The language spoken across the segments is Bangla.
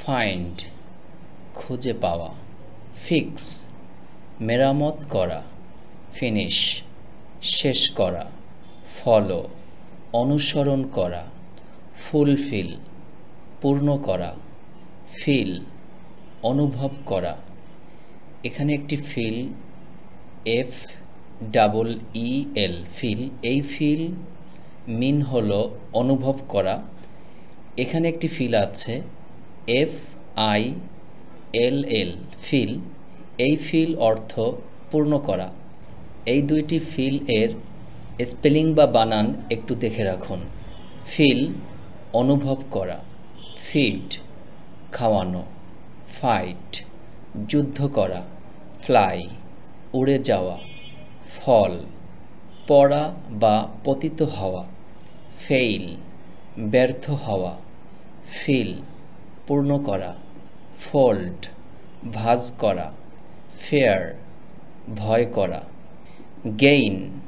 ফাইন্ড খুঁজে পাওয়া, ফিক্স মেরামত করা, ফিনিশ শেষ করা, ফলো অনুসরণ করা, ফুলফিল পূর্ণ করা, ফিল অনুভব করা। এখানে একটি ফিল, FEEL ফিল, এই ফিল মিন হলো অনুভব করা। এখানে একটি ফিল আছে FILL ফিল, এই ফিল অর্থ পূর্ণ করা। এই দুইটি ফিল এর স্পেলিং বা বানান একটু দেখে রাখুন। ফিল অনুভব করা, ফিড খাওয়ানো, ফাইট যুদ্ধ করা, ফ্লাই উড়ে যাওয়া, ফল পড়া বা পতিত হওয়া, ফেইল ব্যর্থ হওয়া, ফিল পূর্ণ করা, ফোল্ড ভাঁজ করা, ফেয়ার ভয় করা। গেইন,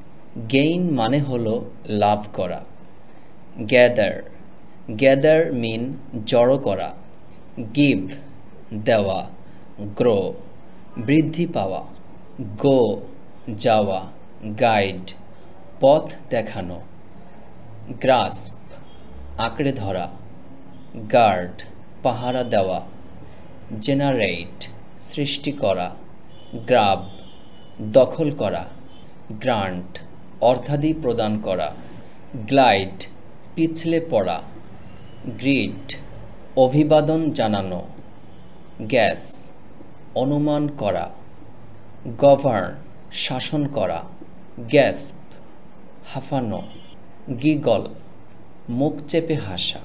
গেইন মানে হলো লাভ করা। গ্যাদার, গ্যাদার মিন জড়ো করা। গিভ দেওয়া, গ্রো বৃদ্ধি পাওয়া, গো যাওয়া, গাইড পথ দেখানো, গ্রাস্প আঁকড়ে ধরা, গার্ড পাহারা দেওয়া, জেনারেট সৃষ্টি করা, গ্রাব দখল করা, গ্রান্ট অর্থাদি প্রদান করা, গ্লাইড পিছলে পড়া, গ্রিট অভিবাদন জানানো, গ্যাস অনুমান করা, গভর্ন শাসন করা, গ্যাস্প হাঁফানো, গিগল মুখ চেপে হাসা।